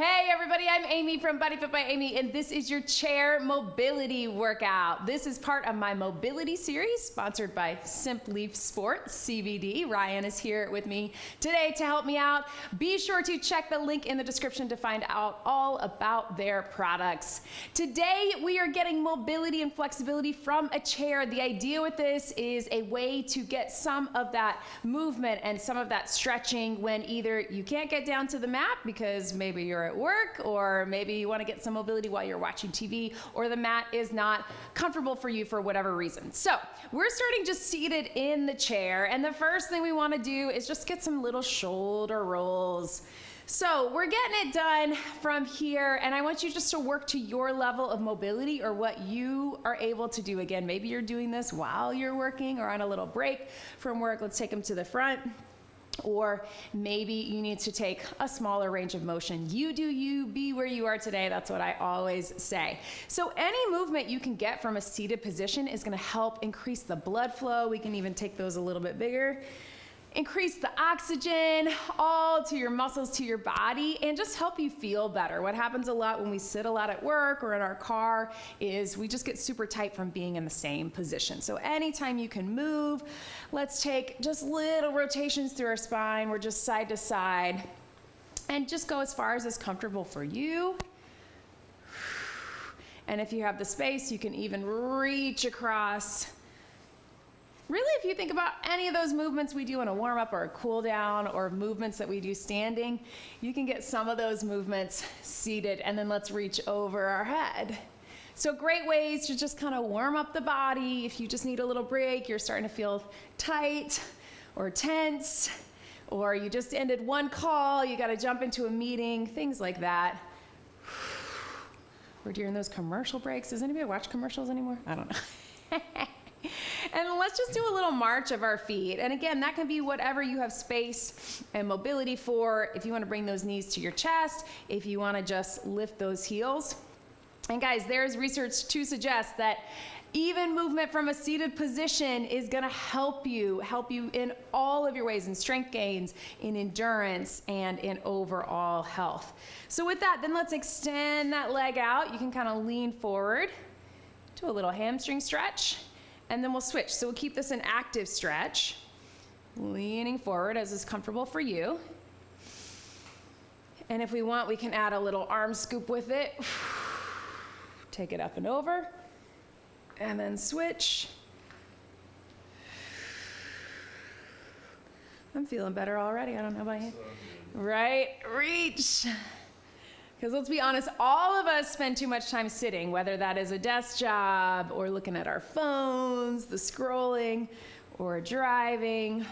Hey everybody, I'm Amy from BodyFit by Amy, and this is your chair mobility workout. This is part of my mobility series sponsored by Simply Sports CBD. Ryan is here with me today to help me out. Be sure to check the link in the description to find out all about their products. Today we are getting mobility and flexibility from a chair. The idea with this is a way to get some of that movement and some of that stretching when either you can't get down to the mat because maybe you're at work, or maybe you want to get some mobility while you're watching TV, or the mat is not comfortable for you for whatever reason. So we're starting just seated in the chair, and the first thing we want to do is just get some little shoulder rolls. So we're getting it done from here, and I want you just to work to your level of mobility or what you are able to do. Again, maybe you're doing this while you're working or on a little break from work. Let's take them to the front. Or maybe you need to take a smaller range of motion. You do you, be where you are today. That's what I always say. So any movement you can get from a seated position is going to help increase the blood flow. We can even take those a little bit bigger. Increase the oxygen all to your muscles, to your body, and just help you feel better. What happens a lot when we sit a lot at work or in our car is we just get super tight from being in the same position. So anytime you can move, let's take just little rotations through our spine. We're just side to side, and just go as far as is comfortable for you. And if you have the space, you can even reach across. Really, if you think about any of those movements we do in a warm-up or a cool-down, or movements that we do standing, you can get some of those movements seated, and then let's reach over our head. So great ways to just kind of warm up the body. If you just need a little break, you're starting to feel tight or tense, or you just ended one call, you got to jump into a meeting, things like that. Or during those commercial breaks. Does anybody watch commercials anymore? I don't know. And let's just do a little march of our feet. And again, that can be whatever you have space and mobility for. If you want to bring those knees to your chest, if you want to just lift those heels. And guys, there's research to suggest that even movement from a seated position is going to help you in all of your ways, in strength gains, in endurance, and in overall health. So with that, then let's extend that leg out. You can kind of lean forward, do a little hamstring stretch. And then we'll switch. So we'll keep this an active stretch, leaning forward as is comfortable for you. And if we want, we can add a little arm scoop with it. Take it up and over, and then switch. I'm feeling better already. I don't know about you. Right? Reach. Because let's be honest, all of us spend too much time sitting, whether that is a desk job or looking at our phones, the scrolling, or driving.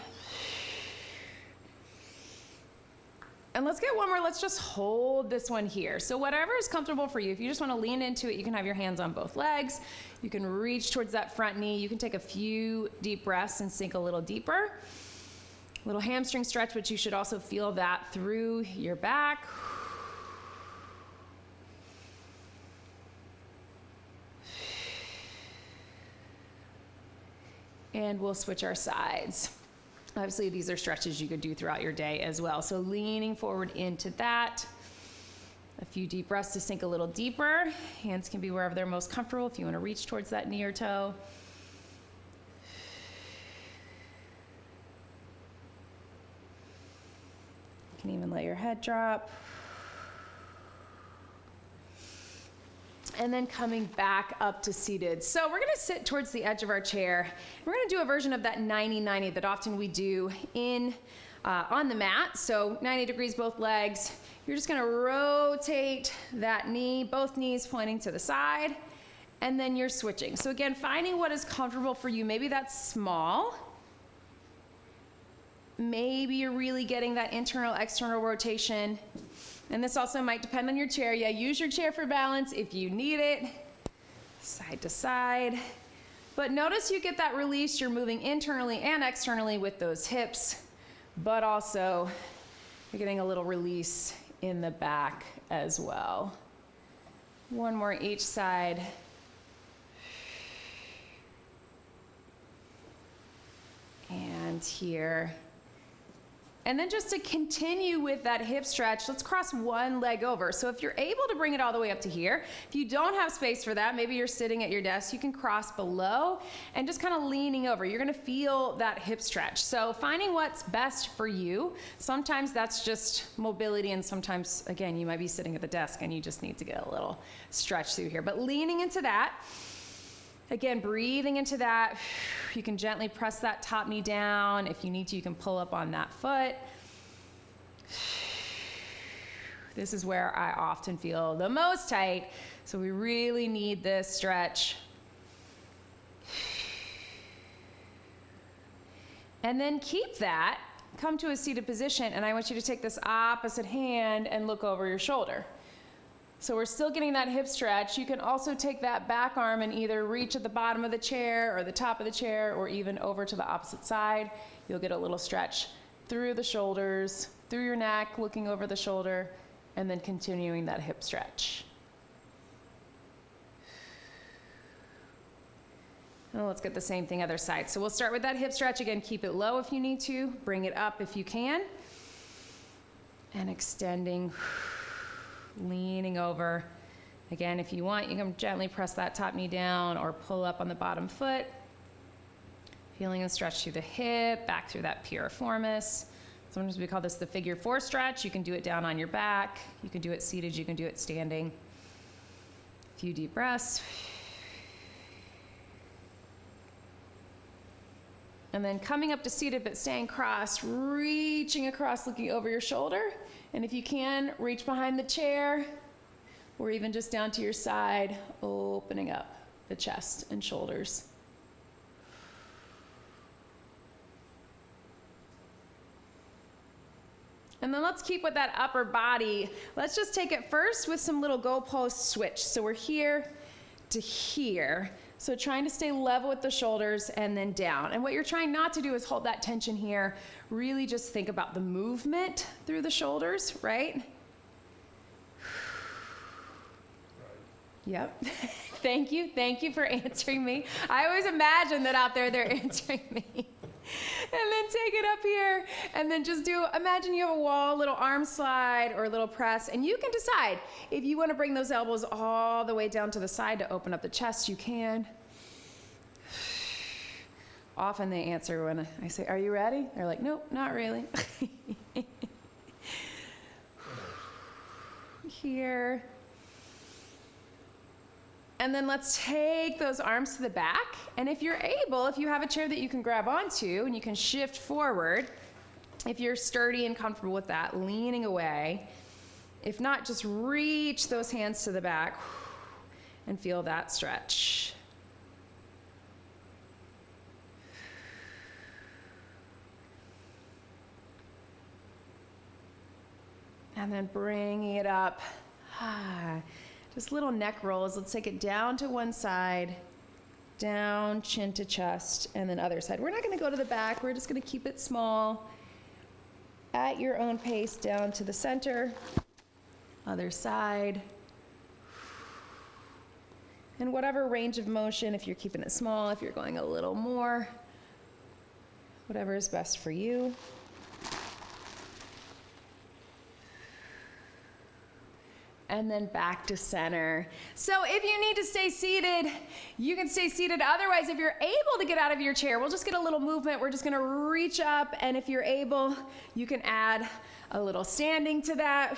And let's get one more. Let's just hold this one here. So whatever is comfortable for you. If you just want to lean into it, you can have your hands on both legs. You can reach towards that front knee. You can take a few deep breaths and sink a little deeper. A little hamstring stretch, but you should also feel that through your back. And we'll switch our sides. Obviously, these are stretches you could do throughout your day as well. So leaning forward into that. A few deep breaths to sink a little deeper. Hands can be wherever they're most comfortable if you want to reach towards that knee or toe. You can even let your head drop. And then coming back up to seated. So we're gonna sit towards the edge of our chair. We're gonna do a version of that 90-90 that often we do on the mat. So 90 degrees, both legs. You're just gonna rotate that knee, both knees pointing to the side, and then you're switching. So again, finding what is comfortable for you. Maybe that's small. Maybe you're really getting that internal, external rotation. And this also might depend on your chair. Yeah, use your chair for balance if you need it. Side to side. But notice you get that release. You're moving internally and externally with those hips, but also you're getting a little release in the back as well. One more each side. And here. And then just to continue with that hip stretch, let's cross one leg over. So if you're able to bring it all the way up to here, if you don't have space for that, maybe you're sitting at your desk, you can cross below and just kind of leaning over. You're gonna feel that hip stretch. So finding what's best for you. Sometimes that's just mobility, and sometimes, again, you might be sitting at the desk and you just need to get a little stretch through here. But leaning into that, again, breathing into that. You can gently press that top knee down. If you need to, you can pull up on that foot. This is where I often feel the most tight, so we really need this stretch. And then keep that, come to a seated position, and I want you to take this opposite hand and look over your shoulder. So we're still getting that hip stretch. You can also take that back arm and either reach at the bottom of the chair or the top of the chair or even over to the opposite side. You'll get a little stretch through the shoulders, through your neck, looking over the shoulder, and then continuing that hip stretch. And let's get the same thing other side. So we'll start with that hip stretch. Again, keep it low if you need to. Bring it up if you can. And extending. Leaning over. Again, if you want, you can gently press that top knee down or pull up on the bottom foot. Feeling a stretch through the hip, back through that piriformis. Sometimes we call this the figure 4 stretch. You can do it down on your back. You can do it seated. You can do it standing. A few deep breaths. And then coming up to seated, but staying crossed, reaching across, looking over your shoulder. And if you can, reach behind the chair or even just down to your side, opening up the chest and shoulders. And then let's keep with that upper body. Let's just take it first with some little goalpost switch. So we're here to here. So trying to stay level with the shoulders and then down. And what you're trying not to do is hold that tension here. Really just think about the movement through the shoulders, right? Yep. Thank you for answering me. I always imagine that out there they're answering me. And then take it up here and then just imagine you have a wall, little arm slide or a little press, and you can decide if you want to bring those elbows all the way down to the side to open up the chest, you can. Often they answer when I say, "Are you ready?" They're like, "Nope, not really." Here. And then let's take those arms to the back. And if you're able, if you have a chair that you can grab onto and you can shift forward, if you're sturdy and comfortable with that, leaning away. If not, just reach those hands to the back and feel that stretch. And then bringing it up. Just little neck rolls. Let's take it down to one side, down, chin to chest, and then other side. We're not going to go to the back. We're just going to keep it small. At your own pace, down to the center, other side. And whatever range of motion, if you're keeping it small, if you're going a little more, whatever is best for you. And then back to center. So if you need to stay seated, you can stay seated. Otherwise, if you're able to get out of your chair, we'll just get a little movement. We're just gonna reach up, and if you're able, you can add a little standing to that,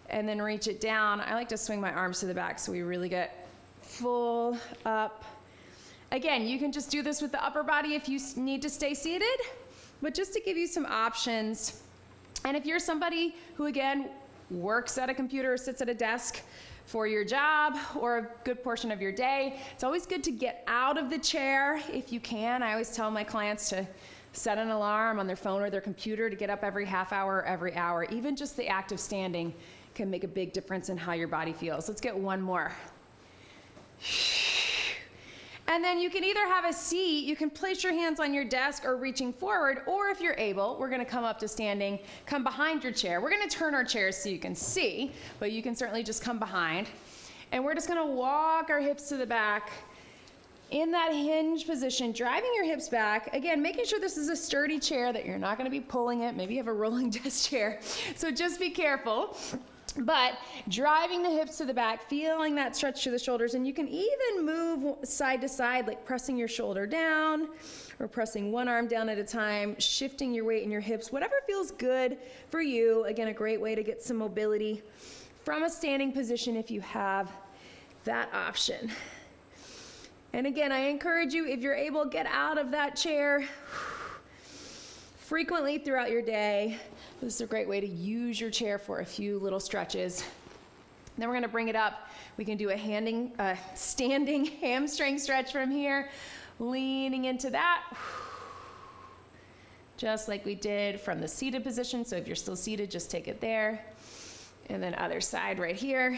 and then reach it down. I like to swing my arms to the back so we really get full up. Again, you can just do this with the upper body if you need to stay seated, but just to give you some options. And if you're somebody who, again, works at a computer or sits at a desk for your job or a good portion of your day, it's always good to get out of the chair if you can. I always tell my clients to set an alarm on their phone or their computer to get up every half hour or every hour. Even just the act of standing can make a big difference in how your body feels. Let's get one more. And then you can either have a seat, you can place your hands on your desk or reaching forward, or if you're able, we're gonna come up to standing, come behind your chair. We're gonna turn our chairs so you can see, but you can certainly just come behind. And we're just gonna walk our hips to the back, in that hinge position, driving your hips back. Again, making sure this is a sturdy chair, that you're not gonna be pulling it. Maybe you have a rolling desk chair, so just be careful. But driving the hips to the back, feeling that stretch to the shoulders, and you can even move side to side, like pressing your shoulder down or pressing one arm down at a time, shifting your weight in your hips, whatever feels good for you. Again, a great way to get some mobility from a standing position if you have that option. And again, I encourage you, if you're able, get out of that chair frequently throughout your day. This is a great way to use your chair for a few little stretches. Then we're gonna bring it up. We can do a standing hamstring stretch from here, leaning into that, just like we did from the seated position. So if you're still seated, just take it there. And then other side right here.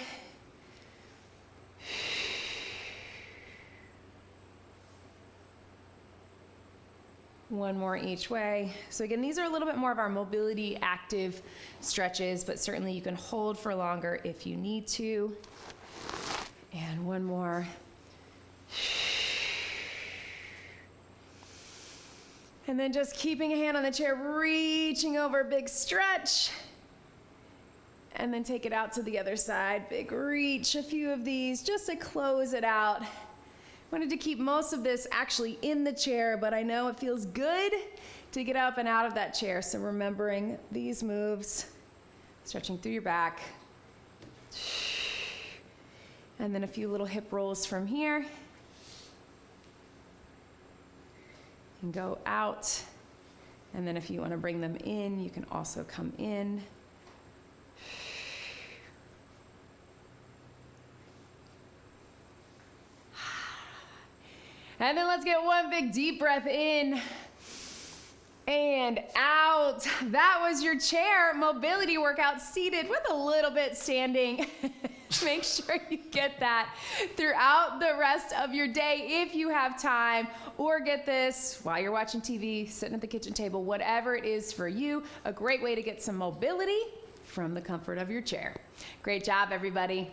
One more each way. So again, these are a little bit more of our mobility active stretches, but certainly you can hold for longer if you need to. And one more. And then just keeping a hand on the chair, reaching over, big stretch. And then take it out to the other side, big reach, a few of these just to close it out. Wanted to keep most of this actually in the chair, but I know it feels good to get up and out of that chair. So remembering these moves, stretching through your back. And then a few little hip rolls from here. And go out. And then if you want to bring them in, you can also come in. And then let's get one big deep breath in and out. That was your chair mobility workout, seated with a little bit standing. Make sure you get that throughout the rest of your day if you have time, or get this while you're watching TV, sitting at the kitchen table, whatever it is for you. A great way to get some mobility from the comfort of your chair. Great job, everybody.